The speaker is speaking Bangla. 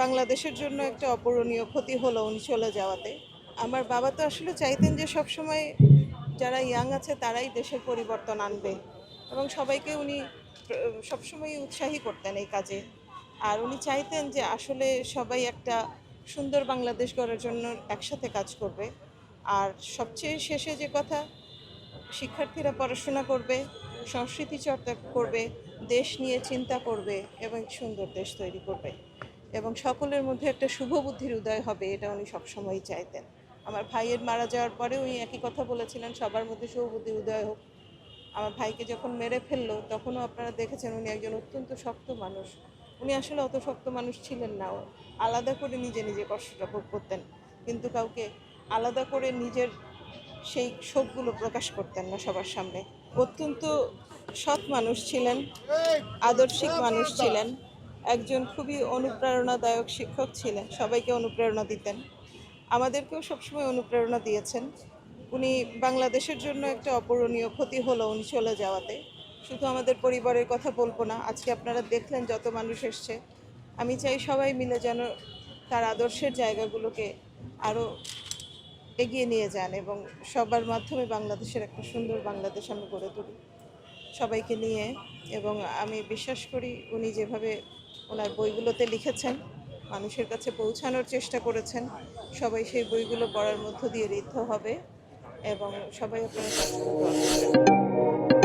বাংলাদেশের জন্য একটা অপূরণীয় ক্ষতি হলো উনি চলে যাওয়াতে। আমার বাবা তো আসলে চাইতেন যে সবসময় যারা ইয়াং আছে তারাই দেশের পরিবর্তন আনবে এবং সবাইকে উনি সবসময় উৎসাহী করতেন এই কাজে। আর উনি চাইতেন যে আসলে সবাই একটা সুন্দর বাংলাদেশ গড়ার জন্য একসাথে কাজ করবে। আর সবচেয়ে শেষে যে কথা, শিক্ষার্থীরা পড়াশোনা করবে, সংস্কৃতি চর্চা করবে, দেশ নিয়ে চিন্তা করবে এবং সুন্দর দেশ তৈরি করবে এবং সকলের মধ্যে একটা শুভ বুদ্ধির উদয় হবে, এটা উনি সবসময়ই চাইতেন। আমার ভাইয়ের মারা যাওয়ার পরে উনি একই কথা বলেছিলেন, সবার মধ্যে শুভ বুদ্ধির উদয় হোক। আমার ভাইকে যখন মেরে ফেললো তখনও আপনারা দেখেছেন উনি একজন অত্যন্ত শক্ত মানুষ। উনি আসলে অত শক্ত মানুষ ছিলেন না, আলাদা করে নিজে নিজে কষ্টটা ভোগ করতেন, কিন্তু কাউকে আলাদা করে নিজের সেই শোকগুলো প্রকাশ করতেন না সবার সামনে। অত্যন্ত সৎ মানুষ ছিলেন, আদর্শিক মানুষ ছিলেন, একজন খুবই অনুপ্রেরণাদায়ক শিক্ষক ছিলেন, সবাইকে অনুপ্রেরণা দিতেন, আমাদেরকেও সবসময় অনুপ্রেরণা দিয়েছেন। উনি বাংলাদেশের জন্য একটা অপূরণীয় ক্ষতি হলো উনি চলে যাওয়াতে। শুধু আমাদের পরিবারের কথা বলবো না, আজকে আপনারা দেখলেন যত মানুষ এসছে, আমি চাই সবাই মিলে যেন তার আদর্শের জায়গাগুলোকে আরও এগিয়ে নিয়ে যান এবং সবার মাধ্যমে বাংলাদেশের একটা সুন্দর বাংলাদেশ আমি গড়ে তুলি সবাইকে নিয়ে। এবং আমি বিশ্বাস করি উনি যেভাবে ওনার বইগুলোতে লিখেছেন, মানুষের কাছে পৌঁছানোর চেষ্টা করেছেন, সবাই সেই বইগুলো পড়ার মধ্য দিয়ে ঋদ্ধ হবে এবং সবাই আপনারা কাজ করতে